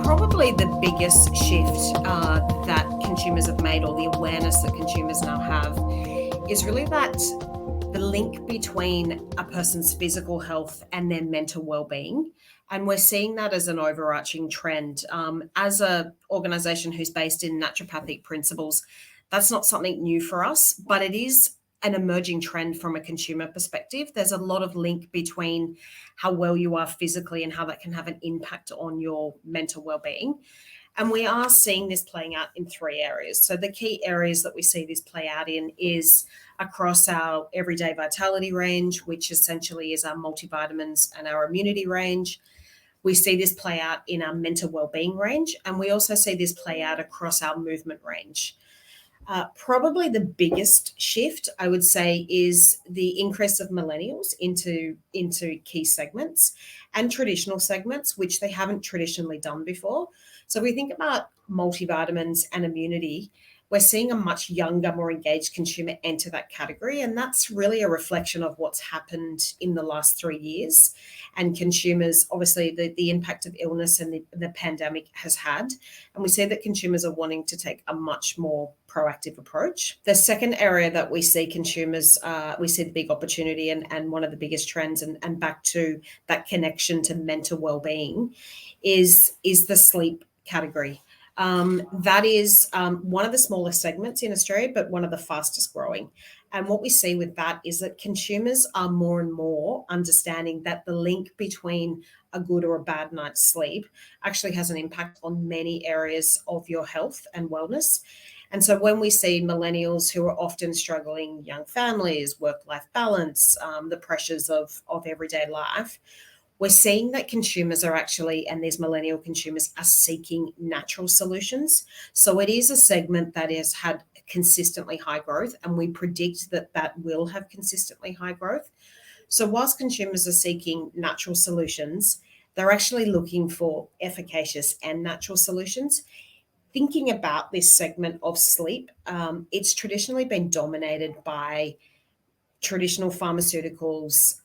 Probably the biggest shift that consumers have made, or the awareness that consumers now have, is really that the link between a person's physical health and their mental well-being. And we're seeing that as an overarching trend. As an organization who's based in naturopathic principles, that's not something new for us, but it is an emerging trend from a consumer perspective. There's a lot of link between how well you are physically and how that can have an impact on your mental well-being. And we are seeing this playing out in three areas. So the key areas that we see this play out in is across our Everyday Vitality range, which essentially is our multivitamins and our immunity range. We see this play out in our mental well-being range, and we also see this play out across our movement range. Probably the biggest shift, I would say, is the increase of millennials into key segments and traditional segments, which they haven't traditionally done before. So if we think about multivitamins and immunity, we're seeing a much younger, more engaged consumer enter that category. And that's really a reflection of what's happened in the last 3 years. And consumers, obviously, the impact of illness and the pandemic has had. And we see that consumers are wanting to take a much more proactive approach. The second area that we see consumers, we see the big opportunity and one of the biggest trends, and back to that connection to mental well-being, is the sleep category. That is one of the smallest segments in Australia, but one of the fastest growing. And what we see with that is that consumers are more and more understanding that the link between a good or a bad night's sleep actually has an impact on many areas of your health and wellness. And so when we see millennials who are often struggling, young families, work-life balance, the pressures of everyday life, we're seeing that consumers are actually, and these millennial consumers, are seeking natural solutions. So it is a segment that has had consistently high growth, and we predict that that will have consistently high growth. So whilst consumers are seeking natural solutions, they're actually looking for efficacious and natural solutions. Thinking about this segment of sleep, it's traditionally been dominated by traditional pharmaceuticals.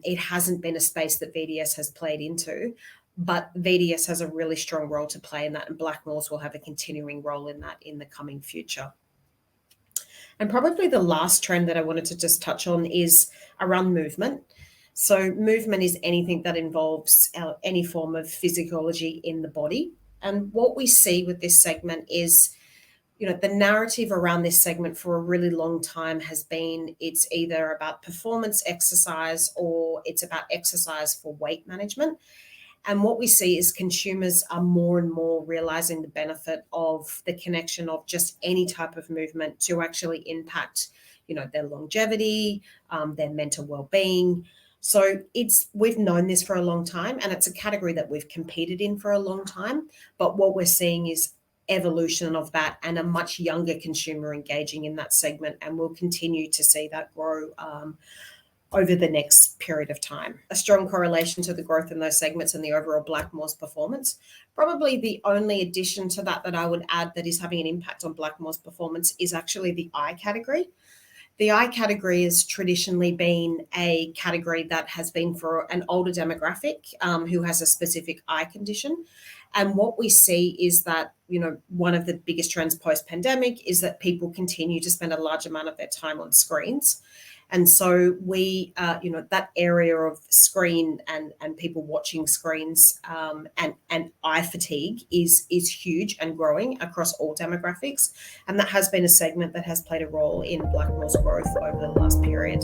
It hasn't been a space that VDS has played into, but VDS has a really strong role to play in that, and Blackmores will have a continuing role in that in the coming future. And probably the last trend that I wanted to just touch on is around movement. So movement is anything that involves any form of physiology in the body. And what we see with this segment is, the narrative around this segment for a really long time has been it's either about performance exercise or it's about exercise for weight management. And what we see is consumers are more and more realizing the benefit of the connection of just any type of movement to actually impact, their longevity, their mental well-being. So we've known this for a long time, and it's a category that we've competed in for a long time. But what we're seeing is evolution of that and a much younger consumer engaging in that segment, and we'll continue to see that grow over the next period of time. A strong correlation to the growth in those segments and the overall Blackmores performance. Probably the only addition to that I would add that is having an impact on Blackmores performance is actually the eye category. The eye category has traditionally been a category that has been for an older demographic who has a specific eye condition. And what we see is that, one of the biggest trends post-pandemic is that people continue to spend a large amount of their time on screens. And so we, that area of screen and people watching screens and eye fatigue is huge and growing across all demographics. And that has been a segment that has played a role in Blackmores' growth over the last period.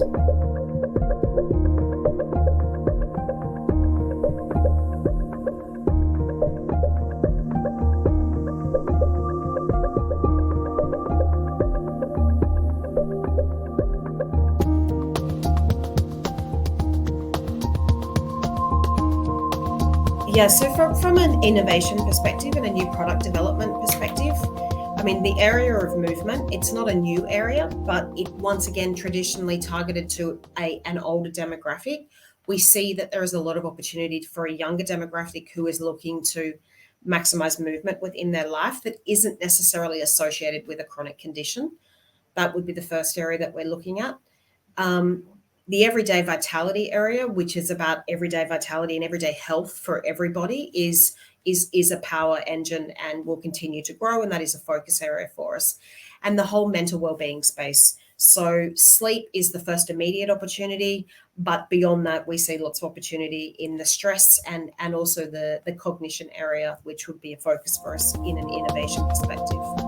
Yeah, so from an innovation perspective and a new product development mean, the area of movement, it's not a new area, but it once again traditionally targeted to an older demographic. We see that there is a lot of opportunity for a younger demographic who is looking to maximize movement within their life that isn't necessarily associated with a chronic condition. That would be the first area that we're looking at. The everyday vitality area, which is about everyday vitality and everyday health for everybody, is a power engine and will continue to grow, and that is a focus area for us. And the whole mental well-being space. So sleep is the first immediate opportunity, but beyond that, we see lots of opportunity in the stress and also the cognition area, which would be a focus for us in an innovation perspective.